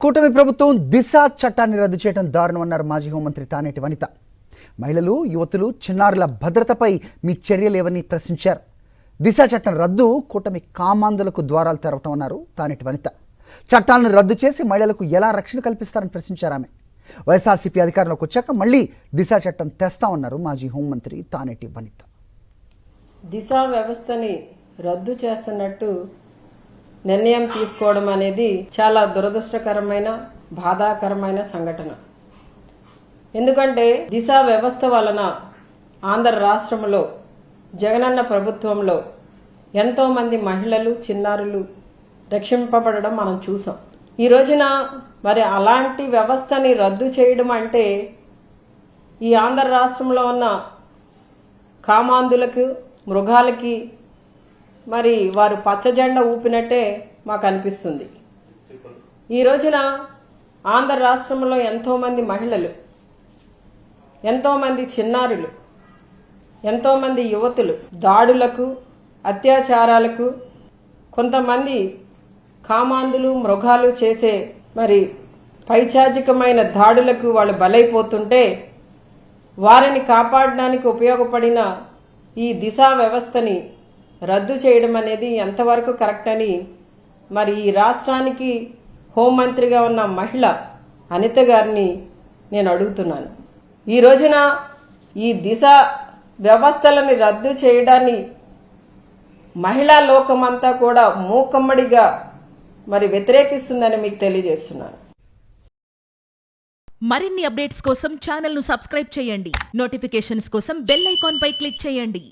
కూటమి ప్రభుత్వం దిశ చట్టాన్ని రద్దు చేయడం దారుణమన్నారు మాజీ హోంమంత్రి తానేటి వనిత. మహిళలు, యువతులు, చిన్నారుల భద్రతపై మీ చర్యలేవని ప్రశ్నించారు. దిశ చట్టం రద్దు కూటమి కామాంధులకు ద్వారాలు తెరవటం అన్నారు తానేటి వనిత. చట్టాలను రద్దు చేసి మహిళలకు ఎలా రక్షణ కల్పిస్తారని ప్రశ్నించారు ఆమె. వైఎస్ఆర్సీపీ అధికారంలోకి వచ్చాక మళ్ళీ దిశ చట్టం తెస్తామన్నారు మాజీ హోంమంత్రి తానేటి వనిత. దిశ వ్యవస్థని రద్దు చేస్తున్నట్టు నిర్ణయం తీసుకోవడం అనేది చాలా దురదృష్టకరమైన, బాధాకరమైన సంఘటన. ఎందుకంటే దిశ వ్యవస్థ వలన ఆంధ్ర రాష్ట్రంలో జగనన్న ప్రభుత్వంలో ఎంతో మంది మహిళలు, చిన్నారులు రక్షింపబడడం మనం చూసాం. ఈ రోజున మరి అలాంటి వ్యవస్థని రద్దు చేయడం అంటే ఈ ఆంధ్ర రాష్ట్రంలో ఉన్న కామాంధులకు, మృగాలకి మరి వారు పచ్చజెండా ఊపినట్టే మాకు అనిపిస్తుంది. ఈ రోజున ఆంధ్ర రాష్ట్రంలో ఎంతోమంది మహిళలు, ఎంతోమంది చిన్నారులు, ఎంతోమంది యువతులు దాడులకు, అత్యాచారాలకు, కొంతమంది కామాంధులు, మృగాలు చేసే మరి పైశాచికమైన దాడులకు వాళ్ళు బలైపోతుంటే వారిని కాపాడడానికి ఉపయోగపడిన ఈ దిశ వ్యవస్థని రద్దు చేయడం అనేది ఎంతవరకు కరెక్ట్ అని మరి ఈ రాష్ట్రానికి హోంమంత్రిగా ఉన్న మహిళ అనిత గారిని నేను అడుగుతున్నాను. ఈ రోజున ఈ దిశ వ్యవస్థలని రద్దు చేయడాన్ని మహిళా లోకమంతా కూడా మూకమ్మడిగా మరి వ్యతిరేకిస్తుందని మీకు తెలియజేస్తున్నాను. మరిన్ని అప్డేట్స్ కోసం ఛానల్ ను సబ్స్క్రైబ్ చేయండి. నోటిఫికేషన్స్ కోసం బెల్ ఐకాన్ పై క్లిక్ చేయండి.